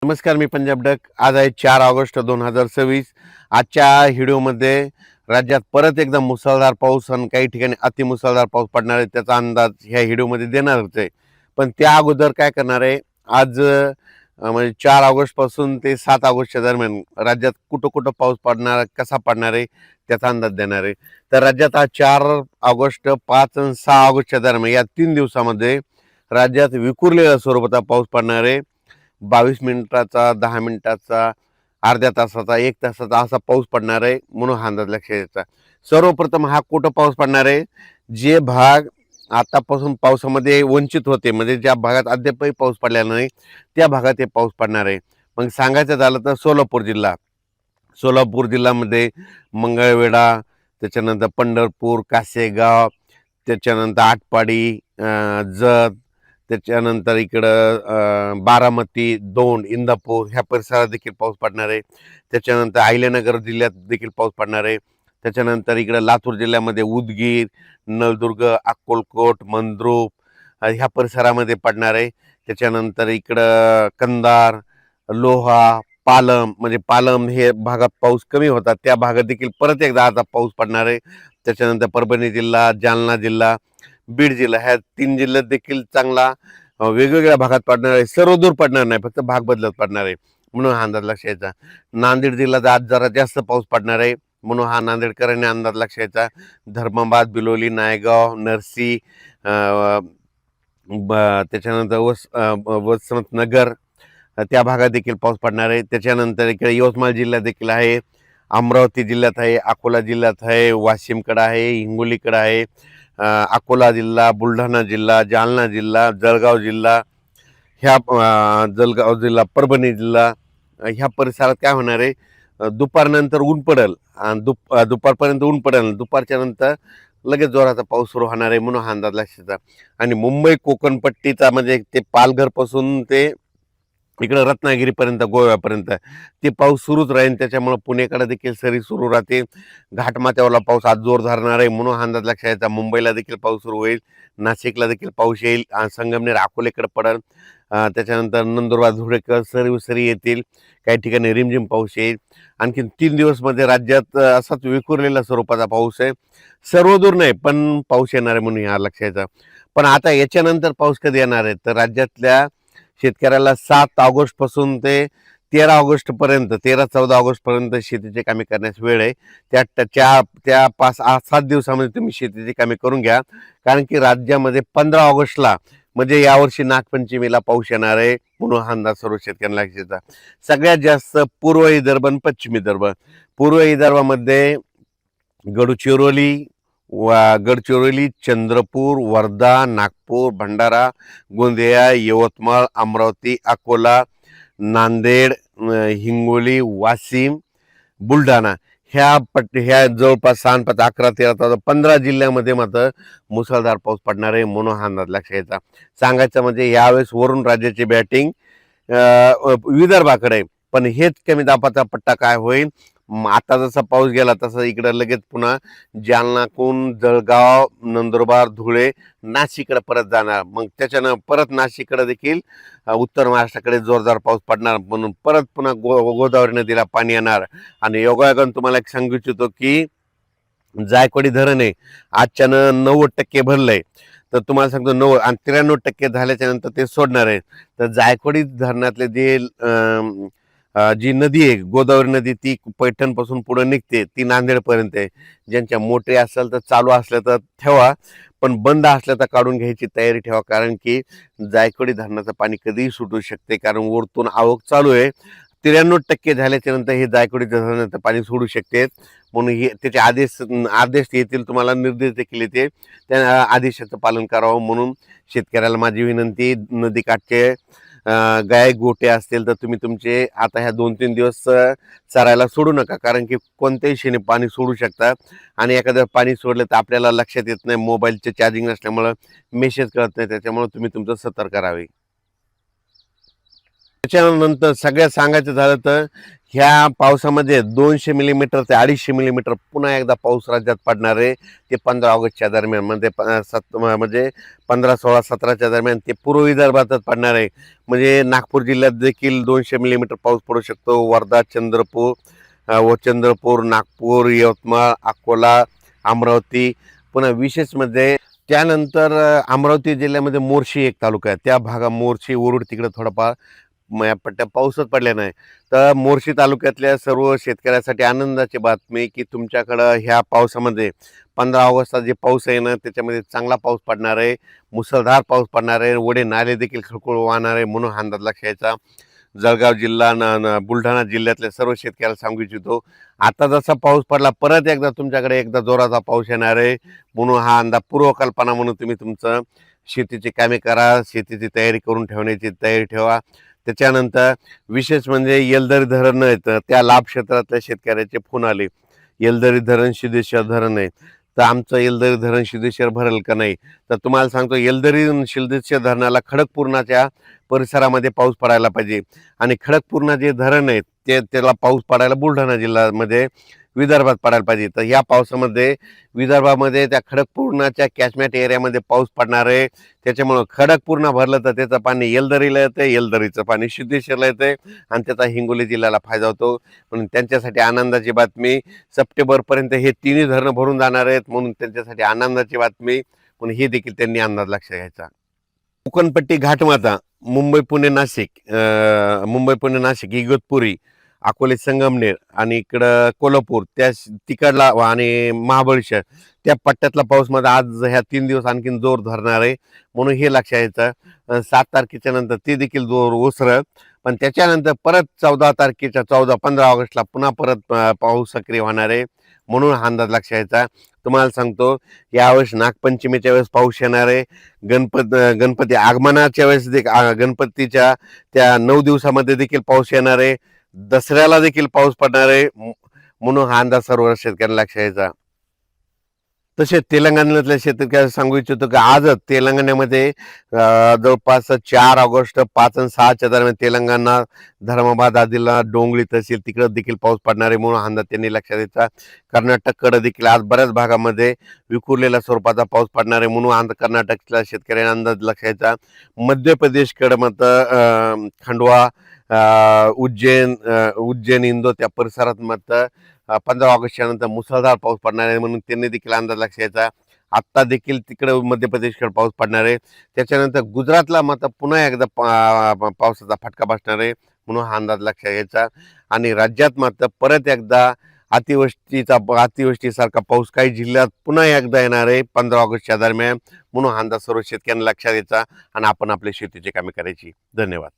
नमस्कार, मी पंजाब डक. आज आहे 4 ऑगस्ट 2026. आजच्या व्हिडिओमध्ये राज्यात परत एकदा मुसळधार पाऊस आणि काही ठिकाणी अतिमुसळधार पाऊस पडणार आहे त्याचा अंदाज ह्या व्हिडिओमध्ये देणारच आहे. पण त्या अगोदर काय करणार आहे, आज म्हणजे 4 ऑगस्ट पासून ते 7 ऑगस्टच्या दरम्यान राज्यात कुठं कुठं पाऊस पडणार, कसा पडणार आहे त्याचा अंदाज देणार आहे. तर राज्यात आज 4 ऑगस्ट, 5 आणि 6 ऑगस्टच्या दरम्यान या 3 दिवसामध्ये राज्यात विखुरलेल्या स्वरूपाचा पाऊस पडणार आहे. 22 मिनिटाचा, 10 मिनिटाचा, अर्ध्या तासाचा, 1 तासाचा असा पाऊस पडणार आहे, म्हणून हा अंदाज लक्षात घ्यायचा. सर्वप्रथम हा कुठं पाऊस पडणार आहे, जे भाग आतापासून पावसामध्ये वंचित होते, म्हणजे ज्या भागात अद्यापही पाऊस पडलेला नाही त्या भागात हे पाऊस पडणार आहे. मग सांगायचं झालं तर सोलापूर जिल्ह्यामध्ये मंगळवेढा, त्याच्यानंतर पंढरपूर, कासेगाव, त्याच्यानंतर आटपाडी, जत, त्याच्यानंतर इकडं बारामती, दौंड, इंदापूर ह्या परिसरात देखील पाऊस पडणार आहे. त्याच्यानंतर अहिल्यानगर जिल्ह्यात देखील पाऊस पडणार आहे. त्याच्यानंतर इकडं लातूर जिल्ह्यामध्ये उदगीर, नळदुर्ग, अक्कलकोट, मंद्रुप ह्या परिसरामध्ये पडणार आहे. त्याच्यानंतर इकडं कंधार, लोहा, पालम, म्हणजे पालम हे भागात पाऊस कमी होता त्या भागात देखील परत एकदा आता पाऊस पडणार आहे. त्याच्यानंतर परभणी जिल्हा, जालना जिल्हा, बीड जिल्हा ह्या 3 जिल्ह्यात देखील चांगला वेगवेगळ्या भागात पडणार आहे. सर्वदूर पडणार नाही, फक्त भाग बदलत पडणार आहे, म्हणून हा अंदाज लक्ष यायचा. नांदेड जिल्ह्यात आज जरा जास्त पाऊस पडणार आहे, म्हणून हा नांदेडकरांनी अंदाज लक्ष यायचा. धर्माबाद, बिलोली, नायगाव, नरसी, त्याच्यानंतर वसंतनगर त्या भागात देखील पाऊस पडणार आहे. त्याच्यानंतर इकडे यवतमाळ जिल्ह्यात देखील आहे, अमरावती जिल्ह्यात आहे, अकोला जिल्ह्यात आहे, वाशिमकडं आहे, हिंगोलीकडं आहे, अकोला जिल्हा, बुलढाणा जिल्हा, जालना जिल्हा, जळगाव जिल्हा, जळगाव जिल्हा, परभणी जिल्हा ह्या परिसरात काय होणार आहे, दुपारनंतर ऊन पडेल आणि दुपारपर्यंत ऊन पडेल, दुपारच्या नंतर लगेच जोराचा पाऊस सुरू होणार आहे, म्हणून हा अंदाज लक्षात. आणि मुंबई कोकणपट्टीचा म्हणजे ते पालघरपासून ते इकडं रत्नागिरीपर्यंत, गोव्यापर्यंत ते पाऊस सुरूच राहील. त्याच्यामुळे पुणेकडे देखील सरी सुरू राहते. घाटमाथ्यावरला पाऊस आज जोर धरणार आहे, म्हणून हा अंदाज लक्षात यायचा. मुंबईला देखील पाऊस सुरू होईल, नाशिकला देखील पाऊस येईल, संगमनेर, अकोलेकडे पडेल. त्याच्यानंतर नंदुरबार, धुळेकर सरी येतील, काही ठिकाणी रिमझिम पाऊस येईल. आणखीन 3 दिवसमध्ये राज्यात असाच विखुरलेल्या स्वरूपाचा पाऊस आहे. सर्वदूर नाही, पण पाऊस येणार आहे, म्हणून ह्या लक्षात यायचा. पण आता याच्यानंतर पाऊस कधी येणार आहे, तर राज्यातल्या शेतकऱ्याला 7 ऑगस्ट पासून ते 13 ऑगस्ट पर्यंत, 13-14 ऑगस्ट पर्यंत शेतीची कामे करण्यास वेळ आहे. त्या 5-7 दिवसामध्ये तुम्ही शेतीची कामे करून घ्या, कारण की राज्यामध्ये 15 ऑगस्टला म्हणजे यावर्षी नागपंचमीला पाऊस येणार आहे, म्हणून हा अंदाज सर्व शेतकऱ्यांना लक्षात. सगळ्यात जास्त पूर्व विदर्भ आणि पश्चिम विदर्भ. पूर्व विदर्भामध्ये गडचिरोली, गडचिरोली, चंद्रपूर, वर्धा, नागपूर, भंडारा, गोंदिया, यवतमाळ, अमरावती, अकोला, नांदेड, हिंगोली, वाशिम, बुलढाणा ह्या जवळपास 6-5-11-13-15 जिल्ह्यामध्ये मात्र मुसळधार पाऊस पडणार आहे, म्हणून हा अंदाज लक्षात घ्यायचा. सांगायचं म्हणजे यावेळेस वरून राज्याची बॅटिंग विदर्भाकडे. पण हेच कमी दाबाचा पट्टा काय होईल, आता जसा पाऊस गेला तसा इकडं लगेच पुन्हा जालनाकून जळगाव, नंदुरबार, धुळे, नाशिककडे परत जाणार. मग त्याच्यानं परत नाशिककडे देखील उत्तर महाराष्ट्राकडे जोरदार पाऊस पडणार, म्हणून परत पुन्हा गोदावरी नदीला पाणी येणार. आणि योगायोगानं तुम्हाला एक सांगू इच्छितो की जायकवाडी धरण आहे आजच्यानं 90% भरलंय. तर तुम्हाला सांगतो 90 आणि 93% झाल्याच्या नंतर ते सोडणार आहे. तर जायकवाडी धरणातले जे जी नदी आहे गोदावरी नदी, ती पैठणपासून पुढे निघते, ती नांदेडपर्यंत आहे. ज्यांच्या मोठे असेल तर चालू असल्या तर ठेवा, पण बंद असल्या तर काढून घ्यायची तयारी ठेवा, कारण की जायकवाडी धरणाचं पाणी कधीही सुटू शकते, कारण वरतून आवक चालू आहे. 93% झाल्याच्या नंतर हे जायकवाडी धरणाचं पाणी सोडू शकते, म्हणून हे त्याचे आदेश येतील, तुम्हाला निर्देश देखील येते, त्या आदेशाचं पालन करावं. म्हणून शेतकऱ्याला माझी विनंती, नदीकाठचे गाय गोटे असतील तर तुम्ही तुमचे आता ह्या 2-3 दिवस चरायला सोडू नका, कारण की कोणत्याही क्षणी पाणी सोडू शकतात. आणि एखादं पाणी सोडलं तर आपल्याला लक्षात येत नाही, मोबाईलचे चार्जिंग नसल्यामुळं मेसेज कळत नाही, त्याच्यामुळे तुम्ही तुमचं सतर्क राहावे. त्याच्यानंतर सगळ्यात सांगायचं झालं तर ह्या पावसामध्ये 200 मिलीमीटर ते 250 मिलीमीटर पुन्हा एकदा पाऊस राज्यात पडणार आहे. ते 15 ऑगस्टच्या दरम्यान म्हणजे 15, 16, 17च्या दरम्यान ते पूर्व विदर्भातच पडणार आहे. म्हणजे नागपूर जिल्ह्यात देखील 200 मिलीमीटर पाऊस पडू शकतो. वर्धा, चंद्रपूर, नागपूर, यवतमाळ, अकोला, अमरावती. पुन्हा विशेष म्हणजे त्यानंतर अमरावती जिल्ह्यामध्ये मोर्शी एक तालुका आहे. त्या भागात मोर्शी, वरुड तिकडे थोडाफार या पट्ट्या पाऊसच पडल्या नाही. तर मोर्शी तालुक्यातल्या सर्व शेतकऱ्यासाठी आनंदाची बातमी की तुमच्याकडं ह्या पावसामध्ये 15 ऑगस्टचा जे पाऊस आहे ना त्याच्यामध्ये चांगला पाऊस पडणार आहे, मुसळधार पाऊस पडणार आहे, ओढे नाले देखील खळखळ वाहणार आहे. म्हणून हा अंदाज लक्षात घ्यायचा. जळगाव जिल्हा बुलढाणा जिल्ह्यातल्या सर्व शेतकऱ्याला सांगू इच्छितो, आता जसा पाऊस पडला परत एकदा तुमच्याकडे एकदा जोराचा पाऊस येणार आहे. म्हणून हा अंदाज पूर्वकल्पना म्हणून तुम्ही तुमचं शेतीची कामे करा, शेतीची तयारी करून ठेवण्याची तयारी ठेवा. त्याच्यानंतर विशेष म्हणजे येलदरी धरण आहेत, त्या लाभ क्षेत्रातल्या शेतकऱ्याचे फोन आले, येलदरी धरण, सिद्धेश्वर धरण आहे, तर आमचं येलदरी धरण सिद्धेश्वर भरेल का नाही. तर तुम्हाला सांगतो येलदरी सिद्धेश्वर धरणाला खडकपूर्णाच्या परिसरामध्ये पाऊस पडायला पाहिजे. आणि खडकपूर्णा जे धरण आहे त्याला पाऊस पडायला बुलढाणा जिल्ह्यामध्ये विदर्भात पडायला पाहिजे. तर या पावसामध्ये विदर्भामध्ये त्या खडकपूर्णाच्या कॅचमेंट एरियामध्ये पाऊस पडणार आहे. त्याच्यामुळं खडकपूर्णा भरलं तर त्याचं पाणी येलदरीला येतं, येलदरीचं पाणी सिद्धेश्वरला येतं आणि त्याचा हिंगोली जिल्ह्याला फायदा होतो. म्हणून त्यांच्यासाठी आनंदाची बातमी, सप्टेंबरपर्यंत हे तिन्ही धरणं भरून जाणार आहेत. म्हणून त्यांच्यासाठी आनंदाची बातमी. म्हणून हे देखील त्यांनी अंदाज लक्षात घ्यायचा. कोकणपट्टी घाटमाता, मुंबई पुणे नाशिक, इगतपुरी, अकोले संगमनेर आणि इकडं कोल्हापूर त्या तिकडला आणि महाबळेश्वर त्या पट्ट्यातला पाऊस मध्ये आज ह्या 3 दिवस आणखीन जोर धरणार आहे. म्हणून हे लक्षात यायचं. 7 तारखेच्या नंतर ते देखील जोर ओसरल. पण त्याच्यानंतर परत 15 ऑगस्टला पुन्हा परत पाऊस सक्रिय होणार आहे. म्हणून हा अंदाज लक्षात यायचा. तुम्हाला सांगतो यावेळेस नागपंचमीच्या वेळेस पाऊस येणार आहे. गणपती आगमनाच्या वेळेस गणपतीच्या त्या 9 दिवसामध्ये देखील पाऊस येणार आहे. दसऱ्याला देखील पाऊस पडणार आहे. म्हणून हा अंदाज सर्व शेतकऱ्यांना लक्षात यायचा. तसेच तेलंगणातल्या शेतकऱ्यांना सांगू इच्छितो की आजच तेलंगणामध्ये जवळपास 4 ऑगस्ट 5 आणि 6च्या दरम्यान तेलंगणा, धर्माबाद, आदिला, डोंगरी तहसील तिकडे देखील पाऊस पडणार आहे. म्हणून हा अंदाज त्यांनी लक्षात द्यायचा. कर्नाटककडे देखील आज बऱ्याच भागामध्ये विखुरलेल्या स्वरूपाचा पाऊस पडणार आहे. म्हणून कर्नाटकच्या शेतकऱ्यांना अंदाज लक्षात द्यायचा. मध्य प्रदेशकडे मात्र खंडवा, उज्जैन, इंदोर त्या परिसरात मात्र 15 ऑगस्टच्या नंतर मुसळधार पाऊस पडणार आहे. म्हणून त्यांनी देखील अंदाज लक्षात घ्यायचा. आत्ता देखील तिकडे मध्य प्रदेशकडे पाऊस पडणार आहे. त्याच्यानंतर गुजरातला मात्र पुन्हा एकदा पावसाचा फटका बसणार आहे. म्हणून हा अंदाज लक्षात घ्यायचा. आणि राज्यात मात्र परत एकदा अतिवृष्टीसारखा पाऊस काही जिल्ह्यात पुन्हा एकदा येणार आहे 15 ऑगस्टच्या दरम्यान. म्हणून हा अंदाज सर्व शेतकऱ्यांना लक्षात द्यायचा आणि आपण आपल्या शेतीची कामे करायची. धन्यवाद.